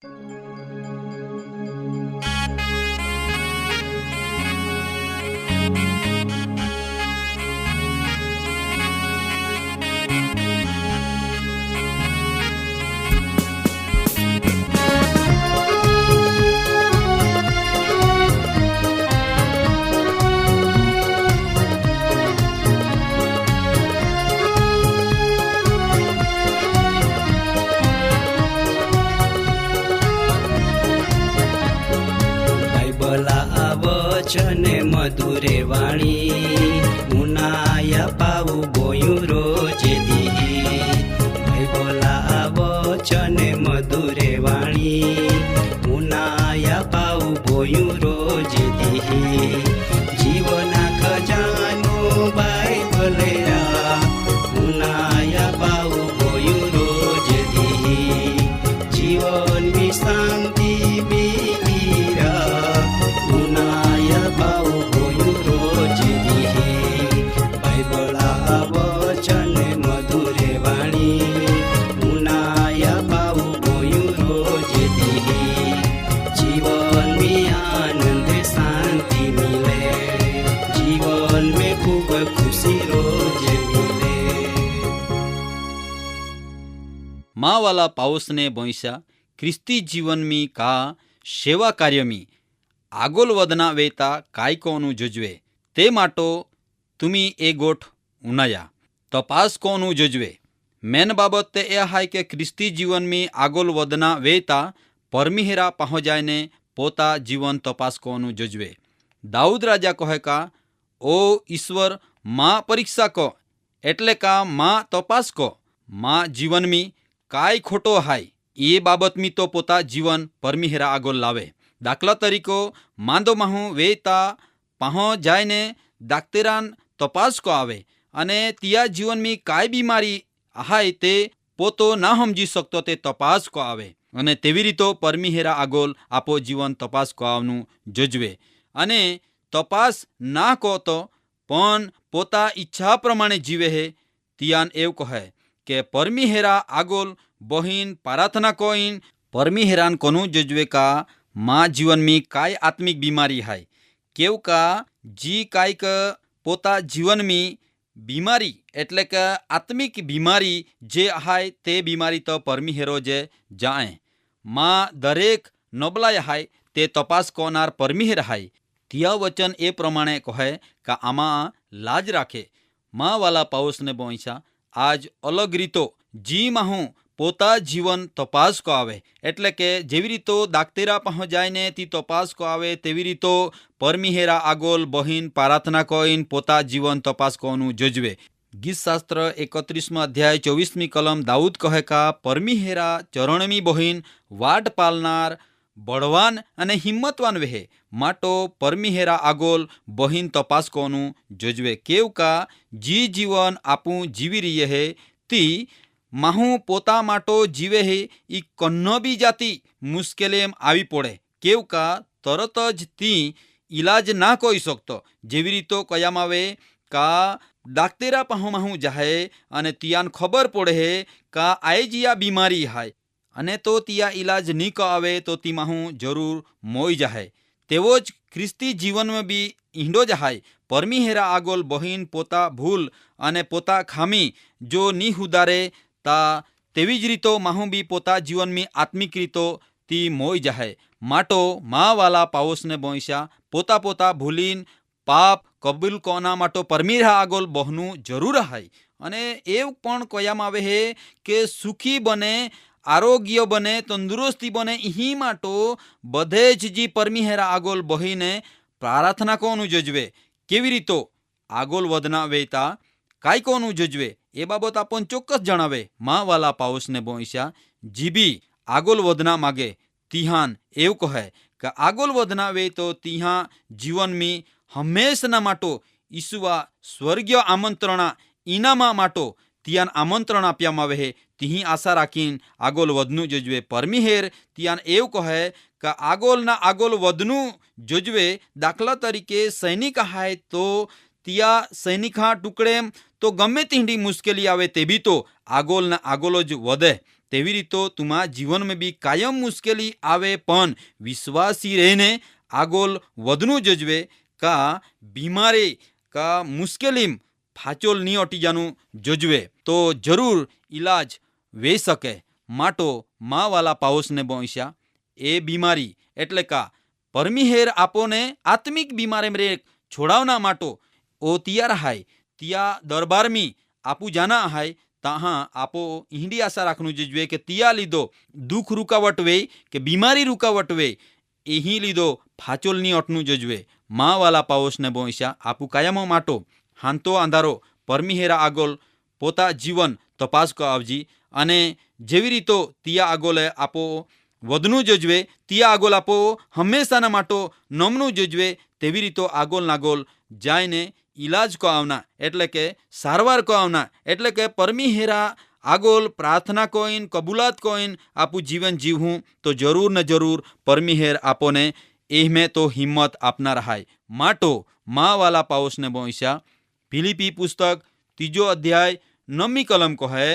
બાઇબલા વચને મધુરે વાણી મુનાયા પાવું બોયું રોજે દી. બાઇબલા વચને મધુરે વાણી મુનાયા પાવું બોયું રોજે દી. જીવના ખજાનો બાઇબલે મુનાયા પાવું બોયું રોજે દી. જીવનની શાંતિ माँ वाला पाउस ने बोईसा ख्रिस्ती जीवन में का सेवा कार्य में आगोल वदना वेता काय कोनु जुजवे ते माटो तुमी ए गोठ उनाया तपास कोनु जुजवे. मेन बाबत ते ए हाय के ख्रिस्ती जीवन में आगोल वदना वेता परमिहेरा पहुँ जाए ने पोता जीवन तपास कोनु जुजवे. दाऊद राजा कहे का ओ ईश्वर माँ परीक्षा को एटले का माँ तपास को माँ जीवन में काय खोटो हाय ये बाबत में तो पोता जीवन परमिहेरा आगोल लावे. दाखला तरीको मांदो माहू वेता पहुँ जाए ने डाक्टरान तपास को आवे अने तिया जीवन में काय बीमारी हाय ते पोतो ना समझी सकतो ते तपास को आवे अने तेवी रीतो परमिहेरा आगोल आपो जीवन तपास को आवनु जोजवे. अने तपास ना को तो पण पोता इच्छा प्रमाणे जीवे है तियान एव कहे के परमिहेरा आगोल बहिन प्रार्थना कोइन परमिहेरान कोनु जोजवे का माँ जीवन में काय आत्मिक बीमारी है केव का जी काय का पोता जीवन में बीमारी एटले के आत्मिक बीमारी जे हाय ते बीमारी तो परमिहेरो जे जाए. माँ दरेक नबलाय हाय ते तपास कोनार परमिहेर हाय. तिया वचन ए प्रमाणे कहे का आमा लाज राखे. माँ वाला पाउस ने बोईसा आज अलग रीतो जी माहू पोता जीवन तपास को आवे एटले के जेवी रीतो डाक्तेरा पहुँ जाए ने ती तपास को आवे तेवी रीतो परमिहेरा आगोल बहिन प्रार्थना कोइन पोता जीवन तपास कोनु जोजवे. गीत शास्त्र 31 अध्याय 24 कलम दाऊद कहे का परमिहेरा चरणमी बहिन वाट पालनार बड़वान अने हिम्मतवान वेहे माटो परमिहेरा आगोल बहिन तपास कोनु जोजवे. केव का जी जीवन आपू जीवी रही है ती माहू पोता माटो जीवे है ई कन्नो बी जाती मुश्केलेम आवी पड़े. केव का तरत ज ती इलाज ना कोई सकतो जेवी रीतो कयाम आवे का डाक्तेरा पाहू माहू जाए अने तियान खबर पड़े है का आयजिया बीमारी हाय अने तो तिया इलाज नी को आवे तो ती माहू जरूर मोई जाए. तेवो ज ख्रिस्ती जीवन में भी ईंडो जाए. परमिहेरा आगोल बहिन पोता भूल अने पोता खामी जो नी हुदारे ता तेवी ज रीतो माहू बी पोता जीवन में आत्मिक रीतो ती मोई जाए. माटो माँ वाला पाउस ने बोईसा पोता पोता भूलीन पाप कबूल कोना माटो परमिहेरा आगोल बहनु जरूर हाय. अने एव पण कयाम आवे है के सुखी बने आरोग्य बने तंदुरुस्ती बने यही माटो बधे ज जी परमिहेरा आगोल बहीने प्रार्थना कोनु जोजवे. केवी रीतो आगोल वदना वेता काय कोनु जोजवे ए बाबत आपन चोक्कस जणावे. माँ वाला पाउस ने बोईसा जीबी आगोल वदना मागे तिहान एव कहे कि आगोल वदना वे तो तिहा जीवन में हमेशना माटो ईसुआ स्वर्गीय आमंत्रणा इनामा माटो तियान आमंत्रण आप्यामां आवे तिही आशा राखीन आगोल वधनु जोजवे. परमिहेर तियान एव कहे कि आगोल ना आगोल वधनु जोजवे. दाखला तरीके सैनिक हाय तो तिया सैनिका टुकड़े तो गमे तींडी मुश्केली आवे ते भी तो आगोल ना आगोलो ज वधे તેવી રીતો તુમા જીવનમાં બી કાયમ મુશ્કેલી આવે પણ વિશ્વાસી રહીને આગળ વધનું જજવે કા બીમારી કા મુશ્કેલીમ ફાચોલ નહીં અટી જાનું જોજવે તો જરૂર ઈલાજ વે શકે માટો મા વાલા પાઉસને બોંસ્યા એ બીમારી એટલે કા પરમિહેર આપોને આત્મિક બીમારી રે છોડાવના માટો ઓ તિયાર હાય તિયા દરબારમી આપુ જાના હાય તાહા આપો ઈંડી આશા રાખનું જોજવે કે તિયા લીધો દુઃખ રૂકાવટ વે કે બીમારી રૂકાવટ વે એહી લીધો ફાચોલની અટનું જોજવે મા વાલા પાઓસને બોંસ્યા આપુ કાયમો માટો હાંતો આંધારો પરમિહેરા આગોલ પોતા જીવન તપાસ કો આવજી અને જેવી રીતો તિયા આગોલે આપો વધનું જોજવે તિયા આગોલ આપો હંમેશાના માટો નમનું જોજવે તેવી રીતો આગોલ નાગોલ જાયને ઈલાજ કો આવના એટલે કે સારવાર કો આવના એટલે કે પરમિહેરા આગોલ પ્રાર્થના કોઈન કબૂલાત કોઈન આપું જીવન જીવવું તો જરૂર ને જરૂર પરમિહેર આપોને એહમે તો હિંમત આપનાર હાય માટો મા વાલા પાઓસને બોંસ્યા ફિલિપી પુસ્તક 3 અધ્યાય 9મી કલમ કહે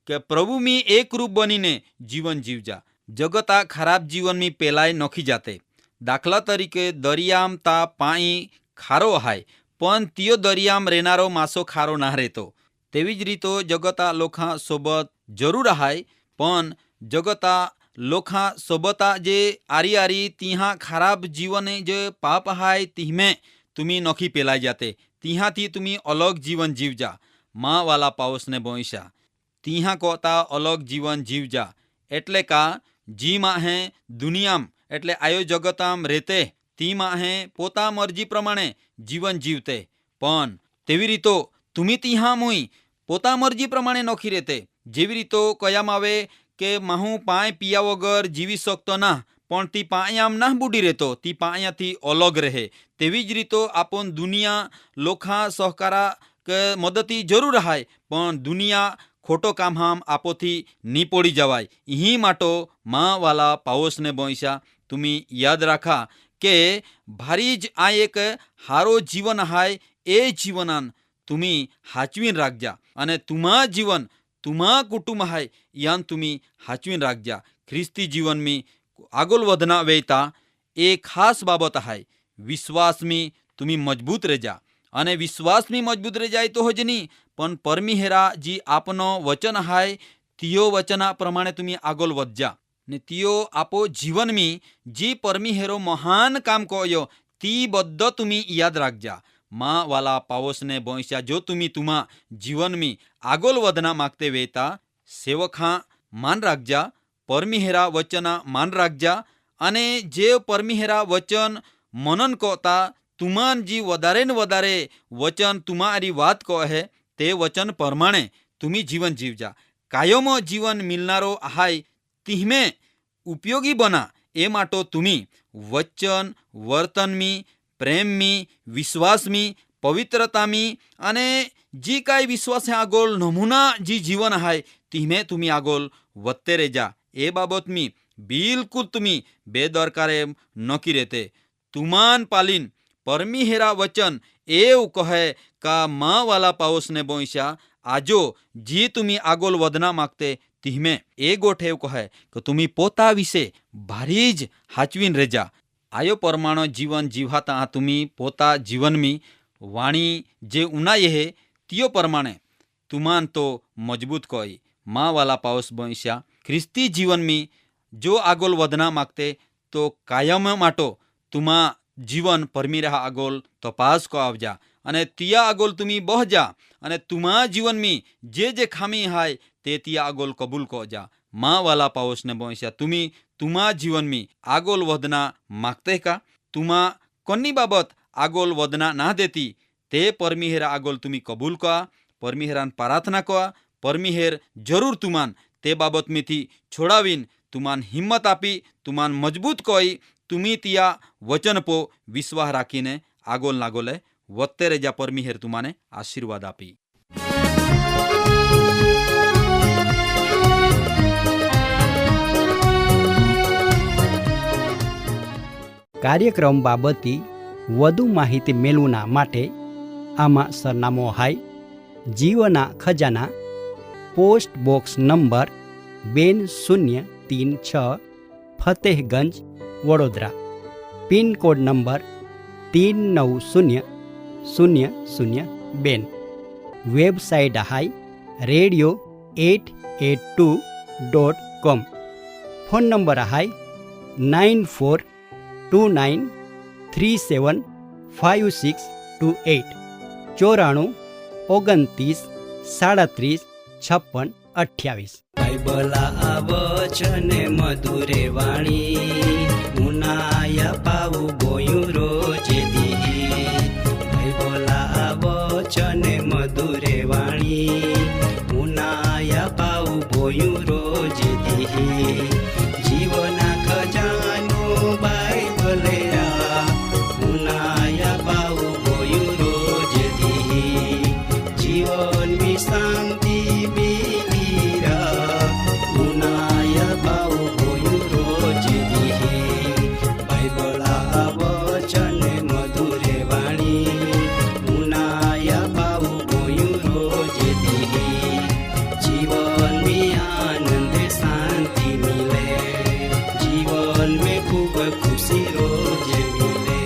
કે પ્રભુમી એક રૂપ બનીને જીવન જીવજા જગતા ખરાબ જીવનમી પેલાય નોખી જાતે દાખલા તરીકે દરિયામ તા પાણી ખારો હાય પણ તિયો દરિયામ રહેનારો માસો ખારો ના રહેતો તેવી જ રીતો જગતા લોખા સોબત જરૂર હાય પણ જગતા લોખા સોબતા જે આરી આરી તિહા ખરાબ જીવને જે પાપ હાય તિહમે તુમી નોખી પેલાઈ જાતે તિહાથી તુમી અલગ જીવન જીવજા મા વાલા પાઓસને બોંસ્યા તિહા કોતા અલગ જીવન જીવજા એટલે કા જી માહે દુનિયામ એટલે આયો જગતામ રહેતે તી માહે પોતા મરજી પ્રમાણે જીવન જીવતે પણ તેવી રીતો તુમી તિહા મુઈ પોતા મરજી પ્રમાણે નોખી રહેતે જેવી રીતો કયામ આવે કે માહું પાય પિયા વગર જીવી શકતો ના પણ તી પાયામ ના બુડી રહેતો તી પાયાથી અલગ રહે તેવી જ રીતો આપણ દુનિયા લોખા સહકારા કે મદદથી જરૂર હાય પણ દુનિયા ખોટો કામ હામ આપોથી ની પડી જવાય ઈ માટો મા વાલા પાઓસને બોંસ્યા તુમી યાદ રાખા કે ભારી જ આ એક હારો જીવન હાય એ જીવનાન તુમી હાચવીન રાખજા અને તુમા જીવન તુમા કુટુંબ હાય યાન તુમી હાચવીન રાખજા ખ્રિસ્તી જીવનમી આગળ વધના વેતા એ ખાસ બાબત હાય વિશ્વાસમી તુમી મજબૂત રહેજા અને વિશ્વાસમી મજબૂત રહી જાય તો જ નહીં પણ પરમિહેરા જી આપનો વચન હાય તિયો વચના પ્રમાણે તુમી આગળ વધજા ને તિયો આપો જીવનમી જી પરમિહેરો મહાન કામ કોયો તી બધો તુમી યાદ રાખજા મા વાલા પાઓસને બોંસ્યા જો તુમી તુમા જીવનમી આગળ વધના માગતે વેતા સેવખા માન રાખજા પરમિહેરા વચના માન રાખજા અને જે પરમિહેરા વચન મનન કોતા તુમાન જી વધારે ને વધારે વચન તુમારી વાત કહે તે વચન પ્રમાણે તુમી જીવન જીવજા કાયમો જીવન મિલનારો હાય તિહમે ઉપયોગી બના એ માટો તુમી વચન વર્તનમી પ્રેમમી વિશ્વાસમી પવિત્રતામી અને જી કાંઈ વિશ્વાસ આગળ નમૂના જી જીવન હાય તિહમે તુમી આગળ વધતે રહેજા એ બાબતમી બિલકુલ તુમી બેદરકારે નકી રહેતે તુમાન પાલીન પરમિહેરા વચન એવું કહે કા મા વાલા પાઓસને બોંસ્યા આજો જી તુમી આગળ વધના માગતે તિહમે એ ગોઠ એવું કહે કે તુમી પોતા વિશે ભારી જ હાચવીન રહેજા આયો પરમાણો જીવન જીવાતા તુમી પોતા જીવનમી વાણી જે ઉનાયે હે તિયો પ્રમાણે તુમાન તો મજબૂત કોઈ મા વાલા પાઓસ બોંસ્યા ખ્રિસ્તી જીવનમી જો આગળ વધના માગતે તો કાયમ માટો તુમા જીવન પરમિરા આગળ તપાસ કો આવજા અને તિયા આગળ તુમી બહજા અને તુમા જીવનમી જે ખામી હાય તે તિયા આગળ કબૂલ કો જા મા વાલા પાઓસને બોંસ્યા તુમી તુમા જીવનમી આગળ વધના માગતે કા તુમા કોની બાબત આગળ વધના ના દેતી તે પરમિહેરા આગળ તુમી કબૂલ કા પરમિહેરાન પ્રાર્થના કા પરમિહેર જરૂર તુમાન તે બાબતમીથી છોડાવીને તુમાન હિંમત આપી તુમાન મજબૂત કોઈ તુમી તિયા વચન પો વિશ્વાસ રાખીને આગળ નાગોલે વધતે રેજા પરમિહેર તુમાને આશીર્વાદ આપી કાર્યક્રમ બાબતથી વધુ માહિતી મેળવવા માટે આમાં સરનામો હાય જીવના ખજાના post box number 2036 Fatehganj Vadodara. Pin code number 390002. Website હાઈ radio882.com. ફોન નંબર હાઈ 9429375628. 94 29 37 56 28. બાઇબલા વચન મધુરે વાણી, મુનાયા પાવું ગોયું રોજ દી. બાઇબલા વચન મધુરે વાણી, મુનાયા પાવું ગોયું રોજ દી. જીવના ખજાનો બાઇબલેરા, મુનાયા પાવું ગોયું રોજ દી. જીવનની શાંતિ બીરા, મુનાયા પાવું ગોયું રોજ દી. બાઇબલા વચન મધુરે વાણી, મુનાયા પાવું ગોયું રોજ દી. જીવન में आनंद शांति मिले, जीवन में खूब खुशी रोज मिले.